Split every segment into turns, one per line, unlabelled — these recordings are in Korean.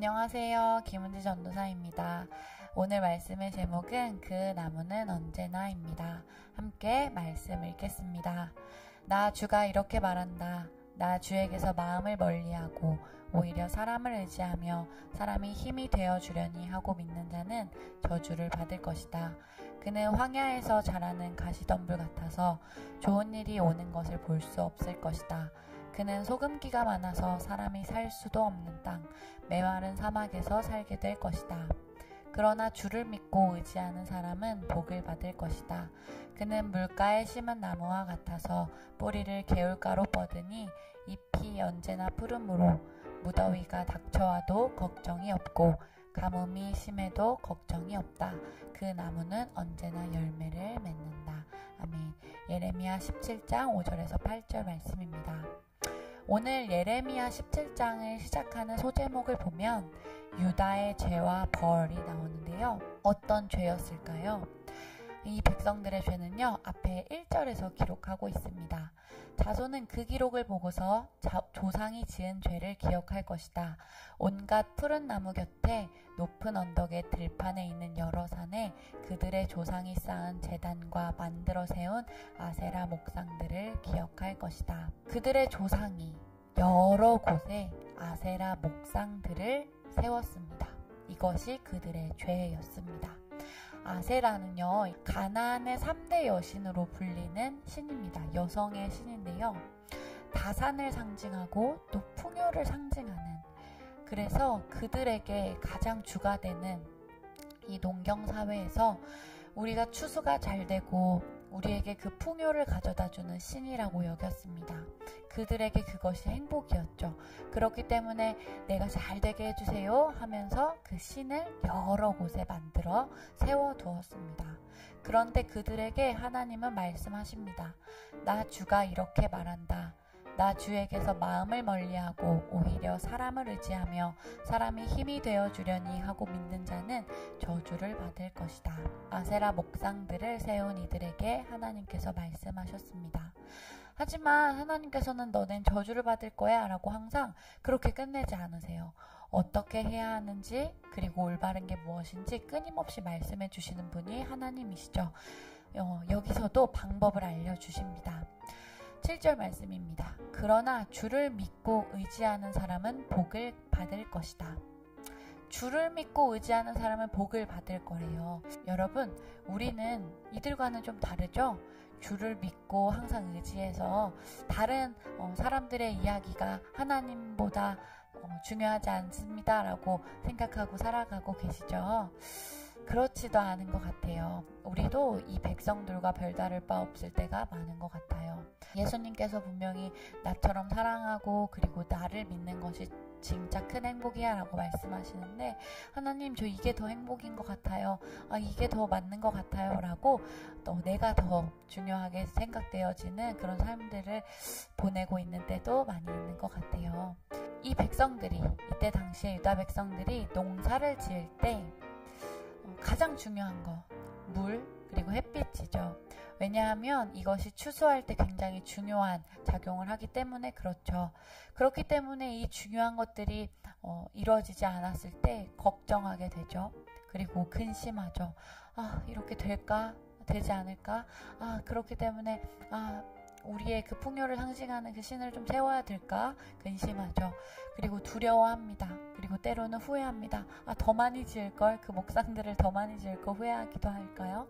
안녕하세요. 김은지 전도사입니다. 오늘 말씀의 제목은 그 나무는 언제나입니다. 함께 말씀 읽겠습니다. 나 주가 이렇게 말한다. 나 주에게서 마음을 멀리하고 오히려 사람을 의지하며 사람이 힘이 되어주려니 하고 믿는 자는 저주를 받을 것이다. 그는 황야에서 자라는 가시덤불 같아서 좋은 일이 오는 것을 볼 수 없을 것이다. 그는 소금기가 많아서 사람이 살 수도 없는 땅, 메마른 사막에서 살게 될 것이다. 그러나 주를 믿고 의지하는 사람은 복을 받을 것이다. 그는 물가에 심은 나무와 같아서 뿌리를 개울가로 뻗으니 잎이 언제나 푸르므로 무더위가 닥쳐와도 걱정이 없고 가뭄이 심해도 걱정이 없다. 그 나무는 언제나 열매를 맺는다. 아멘. 예레미야 17장 5절에서 8절 말씀입니다. 오늘 예레미야 17장을 시작하는 소제목을 보면 유다의 죄와 벌이 나오는데요. 어떤 죄였을까요? 이 백성들의 죄는요, 앞에 1절에서 기록하고 있습니다. 자손은 그 기록을 보고서 조상이 지은 죄를 기억할 것이다. 온갖 푸른 나무 곁에 높은 언덕의 들판에 있는 여러 산에 그들의 조상이 쌓은 제단과 만들어 세운 아세라 목상들을 기억할 것이다. 그들의 조상이 여러 곳에 아세라 목상들을 세웠습니다. 이것이 그들의 죄였습니다. 아세라는요, 가나안의 3대 여신으로 불리는 신입니다. 여성의 신인데요. 다산을 상징하고 또 풍요를 상징하는, 그래서 그들에게 가장 주가 되는 이 농경사회에서 우리가 추수가 잘 되고 우리에게 그 풍요를 가져다주는 신이라고 여겼습니다. 그들에게 그것이 행복이었죠. 그렇기 때문에 내가 잘 되게 해주세요 하면서 그 신을 여러 곳에 만들어 세워두었습니다. 그런데 그들에게 하나님은 말씀하십니다. 나 주가 이렇게 말한다. 나 주에게서 마음을 멀리하고 오히려 사람을 의지하며 사람이 힘이 되어주려니 하고 믿는 자는 저주를 받을 것이다. 아세라 목상들을 세운 이들에게 하나님께서 말씀하셨습니다. 하지만 하나님께서는 너넨 저주를 받을 거야 라고 항상 그렇게 끝내지 않으세요. 어떻게 해야 하는지 그리고 올바른 게 무엇인지 끊임없이 말씀해 주시는 분이 하나님이시죠. 여기서도 방법을 알려주십니다. 7절 말씀입니다. 그러나 주를 믿고 의지하는 사람은 복을 받을 것이다. 주를 믿고 의지하는 사람은 복을 받을 거래요. 여러분, 우리는 이들과는 좀 다르죠? 주를 믿고 항상 의지해서 다른 사람들의 이야기가 하나님보다 중요하지 않습니다 라고 생각하고 살아가고 계시죠? 그렇지도 않은 것 같아요. 우리도 이 백성들과 별다를 바 없을 때가 많은 것 같아요. 예수님께서 분명히 나처럼 사랑하고 그리고 나를 믿는 것이 진짜 큰 행복이야 라고 말씀하시는데, 하나님 저 이게 더 행복인 것 같아요. 이게 더 맞는 것 같아요 라고 또 내가 더 중요하게 생각되어지는 그런 삶들을 보내고 있는 때도 많이 있는 것 같아요. 이 백성들이, 이때 당시에 유다 백성들이 농사를 지을 때 가장 중요한 거, 물 그리고 햇빛이죠. 왜냐하면 이것이 추수할 때 굉장히 중요한 작용을 하기 때문에 그렇죠. 그렇기 때문에 이 중요한 것들이 이루어지지 않았을 때 걱정하게 되죠. 그리고 근심하죠. 이렇게 될까? 되지 않을까? 그렇기 때문에 우리의 그 풍요를 상징하는 그 신을 좀 세워야 될까? 근심하죠. 그리고 두려워합니다. 그리고 때로는 후회합니다. 더 많이 지을걸? 그 목상들을 더 많이 지을걸 후회하기도 할까요?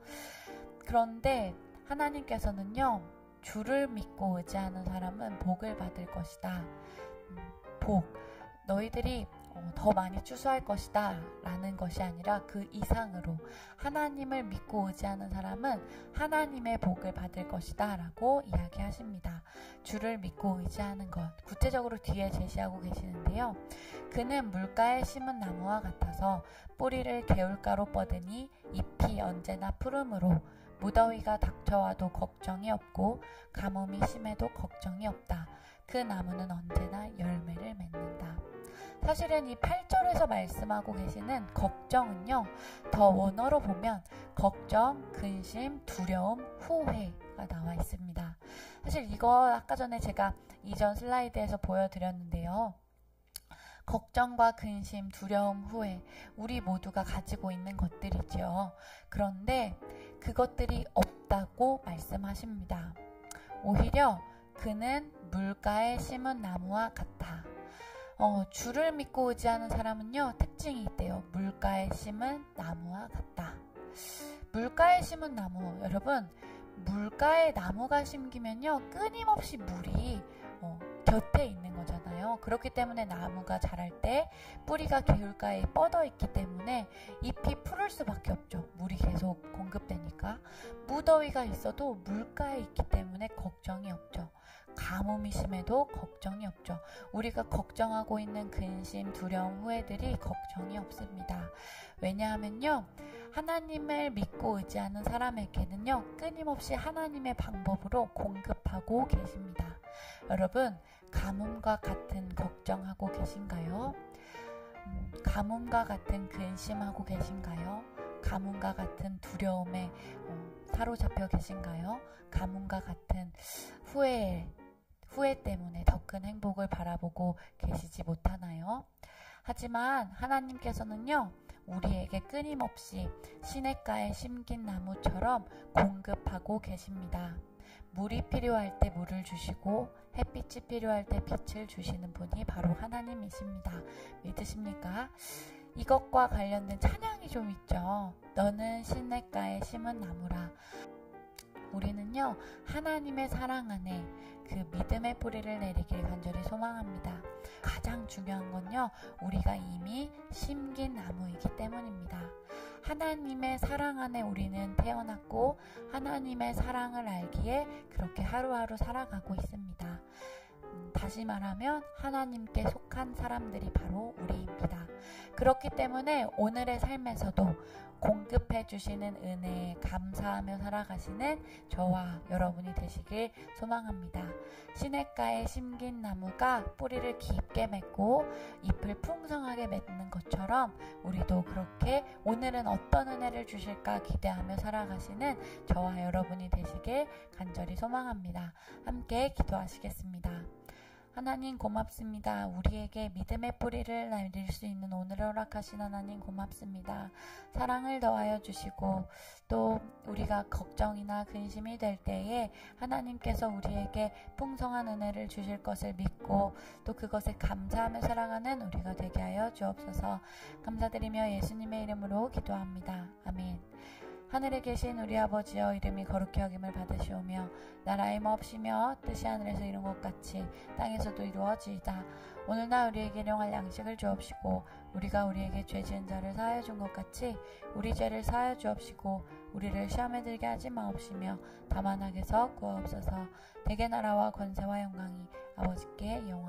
그런데 하나님께서는요, 주를 믿고 의지하는 사람은 복을 받을 것이다. 복. 너희들이 더 많이 추수할 것이다 라는 것이 아니라 그 이상으로 하나님을 믿고 의지하는 사람은 하나님의 복을 받을 것이다 라고 이야기하십니다. 주를 믿고 의지하는 것, 구체적으로 뒤에 제시하고 계시는데요. 그는 물가에 심은 나무와 같아서 뿌리를 개울가로 뻗으니 잎이 언제나 푸르므로 무더위가 닥쳐와도 걱정이 없고 가뭄이 심해도 걱정이 없다. 그 나무는 언제나 열매를 맺는다. 사실은 이 8절에서 말씀하고 계시는 걱정은요, 더 원어로 보면 걱정, 근심, 두려움, 후회가 나와 있습니다. 사실 이거 아까 전에 제가 이전 슬라이드에서 보여드렸는데요. 걱정과 근심, 두려움, 후회, 우리 모두가 가지고 있는 것들이지요. 그런데 그것들이 없다고 말씀하십니다. 오히려 그는 물가에 심은 나무와 같아. 주를 믿고 의지하는 사람은요, 특징이 있대요. 물가에 심은 나무와 같다. 물가에 심은 나무, 여러분, 물가에 나무가 심기면요, 끊임없이 물이 곁에 있는 거잖아요. 그렇기 때문에 나무가 자랄 때 뿌리가 개울가에 뻗어 있기 때문에 잎이 푸를 수밖에 없죠. 물이 계속 공급되니까. 무더위가 있어도 물가에 있기 때문에 걱정이 없죠. 가뭄이 심해도 걱정이 없죠. 우리가 걱정하고 있는 근심, 두려움, 후회들이 걱정이 없습니다. 왜냐하면요, 하나님을 믿고 의지하는 사람에게는요, 끊임없이 하나님의 방법으로 공급하고 계십니다. 여러분, 가뭄과 같은 걱정하고 계신가요? 가뭄과 같은 근심하고 계신가요? 가뭄과 같은 두려움에 사로잡혀 계신가요? 가뭄과 같은 후회 때문에 더 큰 행복을 바라보고 계시지 못하나요? 하지만 하나님께서는요, 우리에게 끊임없이 시냇가에 심긴 나무처럼 공급하고 계십니다. 물이 필요할 때 물을 주시고 햇빛이 필요할 때 빛을 주시는 분이 바로 하나님이십니다. 믿으십니까? 이것과 관련된 찬양이 좀 있죠. 너는 시냇가에 심은 나무라. 우리는요, 하나님의 사랑 안에 그 믿음의 뿌리를 내리길 간절히 소망합니다. 가장 중요한 건요, 우리가 이미 심긴 나무이기 때문입니다. 하나님의 사랑 안에 우리는 태어났고 하나님의 사랑을 알기에 그렇게 하루하루 살아가고 있습니다. 다시 말하면 하나님께 속한 사람들이 바로 우리입니다. 그렇기 때문에 오늘의 삶에서도 공급해 주시는 은혜에 감사하며 살아가시는 저와 여러분이 되시길 소망합니다. 시냇가에 심긴 나무가 뿌리를 깊게 맺고 잎을 풍성하게 맺는 것처럼 우리도 그렇게 오늘은 어떤 은혜를 주실까 기대하며 살아가시는 저와 여러분이 되시길 간절히 소망합니다. 함께 기도하시겠습니다. 하나님 고맙습니다. 우리에게 믿음의 뿌리를 내릴 수 있는 오늘을 허락하신 하나님 고맙습니다. 사랑을 더하여 주시고 또 우리가 걱정이나 근심이 될 때에 하나님께서 우리에게 풍성한 은혜를 주실 것을 믿고 또 그것에 감사하며 살아가는 우리가 되게 하여 주옵소서. 감사드리며 예수님의 이름으로 기도합니다. 아멘. 하늘에 계신 우리 아버지여, 이름이 거룩히 여김을 받으시오며 나라의 몹시며 뜻이 하늘에서 이룬 것 같이 땅에서도 이루어지이다. 오늘날 우리에게 일용할 양식을 주옵시고 우리가 우리에게 죄 지은 자를 사하여 준 것 같이 우리 죄를 사하여 주옵시고 우리를 시험에 들게 하지 마옵시며 다만 악에서 구하옵소서. 대개 나라와 권세와 영광이 아버지께 영원히